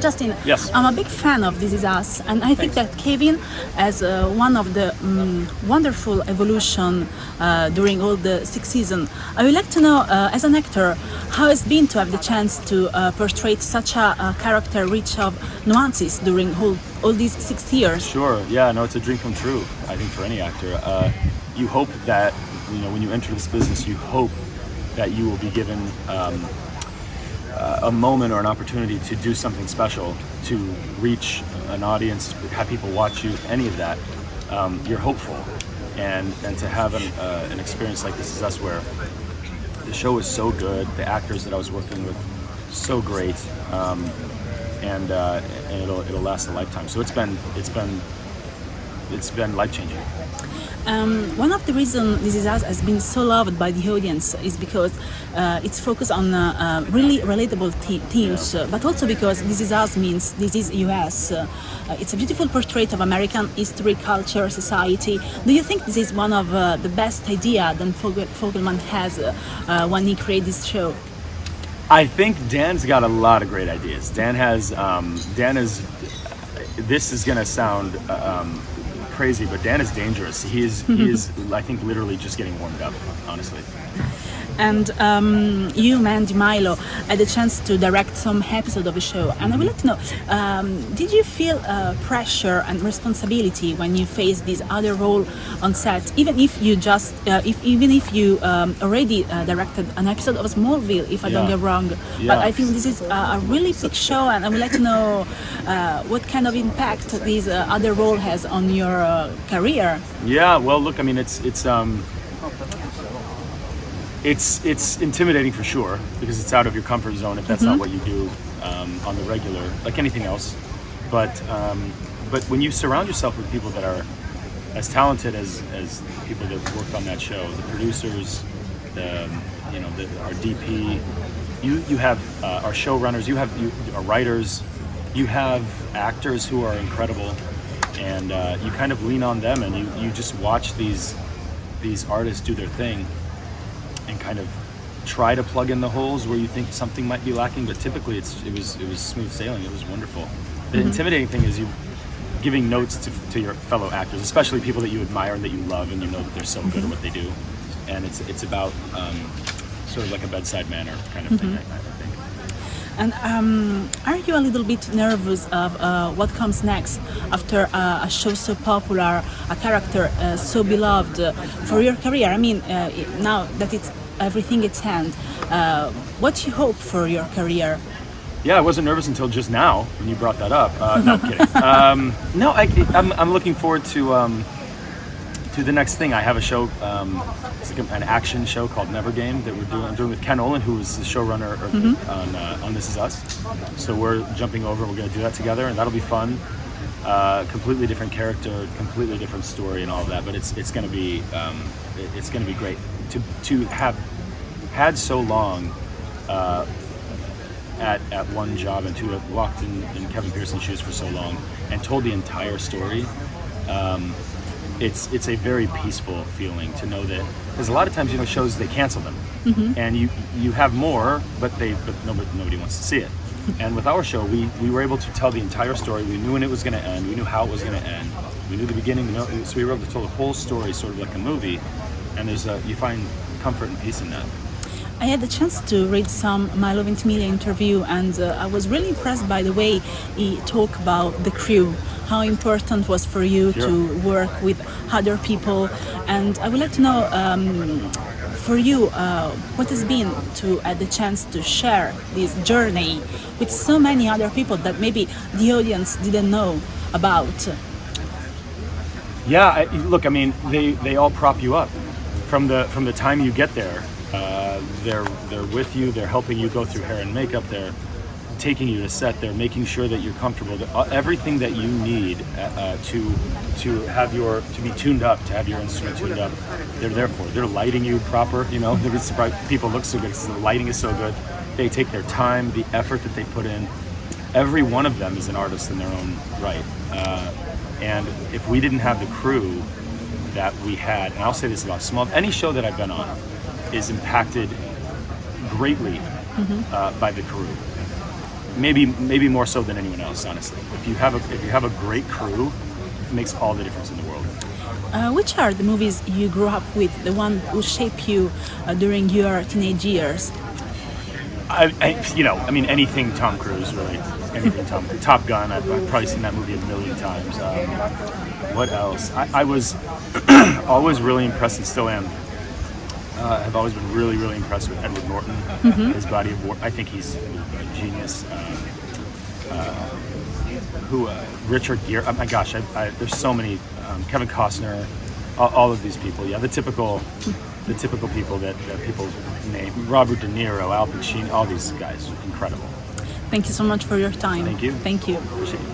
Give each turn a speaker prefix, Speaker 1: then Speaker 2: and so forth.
Speaker 1: Justin,
Speaker 2: Yes.
Speaker 1: I'm a big fan of This Is Us, and I think that Kevin has one of the wonderful evolution during all the 6 seasons. I would like to know, as an actor, how it's been to have the chance to portray such a character rich of nuances during all these 6 years.
Speaker 2: Sure. Yeah. No, it's a dream come true. I think for any actor, you hope that when you enter this business, you hope that you will be given a moment or an opportunity to do something special, to reach an audience, have people watch you. Any of that, you're hopeful, and to have an experience like This Is Us, where the show was so good, the actors that I was working with so great, and it'll last a lifetime. So it's been life-changing.
Speaker 1: One of the reasons This Is Us has been so loved by the audience is because it's focused on really relatable themes, but also because This Is Us means This Is US. It's a beautiful portrait of American history, culture, society. Do you think this is one of the best ideas Dan Fogelman has when he created this show?
Speaker 2: I think Dan's got a lot of great ideas. This is going to sound crazy, but Dan is dangerous. He is I think, literally just getting warmed up, honestly.
Speaker 1: And you, Mandy, Milo, had the chance to direct some episode of the show, and I would like to know, did you feel pressure and responsibility when you faced this other role on set, even if you already directed an episode of Smallville, if I don't get wrong?
Speaker 2: Yeah.
Speaker 1: But I think this is a really big show, and I would like to know what kind of impact this other role has on your career.
Speaker 2: Yeah, well, look, I mean, it's intimidating for sure, because it's out of your comfort zone if that's not what you do on the regular, like anything else. But when you surround yourself with people that are as talented as people that worked on that show, the producers, our DP, you have our showrunners, you have our writers, you have actors who are incredible, and you kind of lean on them, and you just watch these artists do their thing, and kind of try to plug in the holes where you think something might be lacking, but typically it was smooth sailing. It was wonderful. The intimidating thing is you giving notes to your fellow actors, especially people that you admire and that you love, and you know that they're so good at what they do, and it's about sort of like a bedside manner kind of thing, I think.
Speaker 1: And are you a little bit nervous of what comes next after a show so popular, a character so beloved for your career? I mean, now that everything it's hand, what do you hope for your career?
Speaker 2: Yeah, I wasn't nervous until just now when you brought that up. No, I'm kidding. No, I'm looking forward to the next thing. I have a show, it's like an action show called Never Game that I'm doing with Ken Olin, who is the showrunner on This Is Us. So we're jumping over. We're going to do that together, and that'll be fun. Completely different character, completely different story, and all of that. But it's going to be great to have had so long at one job, and to have walked in Kevin Pearson's shoes for so long and told the entire story. It's a very peaceful feeling to know that, because a lot of times, shows, they cancel them, and you have more, but nobody wants to see it. And with our show, we were able to tell the entire story. We knew when it was going to end. We knew how it was going to end. We knew the beginning. So we were able to tell the whole story, sort of like a movie. And you find comfort and peace in that.
Speaker 1: I had the chance to read some Milo Ventimiglia interview, and I was really impressed by the way he talked about the crew, how important was for you to work with other people. And I would like to know, for you, what has been to have the chance to share this journey with so many other people that maybe the audience didn't know about?
Speaker 2: Yeah, look, I mean, they all prop you up from the time you get there. They're with you. They're helping you go through hair and makeup. They're taking you to set. They're making sure that you're comfortable. Everything that you need to be tuned up, to have your instrument tuned up, they're there for. They're lighting you proper. They're surprised people look so good because the lighting is so good. They take their time, the effort that they put in. Every one of them is an artist in their own right. And if we didn't have the crew that we had, and I'll say this about any show that I've been on is impacted greatly by the crew. maybe more so than anyone else, honestly. If you have a great crew, it makes all the difference in the world.
Speaker 1: Which are the movies you grew up with, the one who shaped you during your teenage years?
Speaker 2: Anything Tom Cruise, really. Anything Top Gun. I've probably seen that movie a million times. What else? I was always really impressed, and still am. I've always been really, really impressed with Edward Norton. His body of work. I think he's a genius. Richard Gere. Oh my gosh, there's so many. Kevin Costner. All of these people. Yeah, the typical people that people name. Robert De Niro, Al Pacino. All these guys. Incredible.
Speaker 1: Thank you so much for your time.
Speaker 2: Thank you.
Speaker 1: Thank you.
Speaker 2: Appreciate it.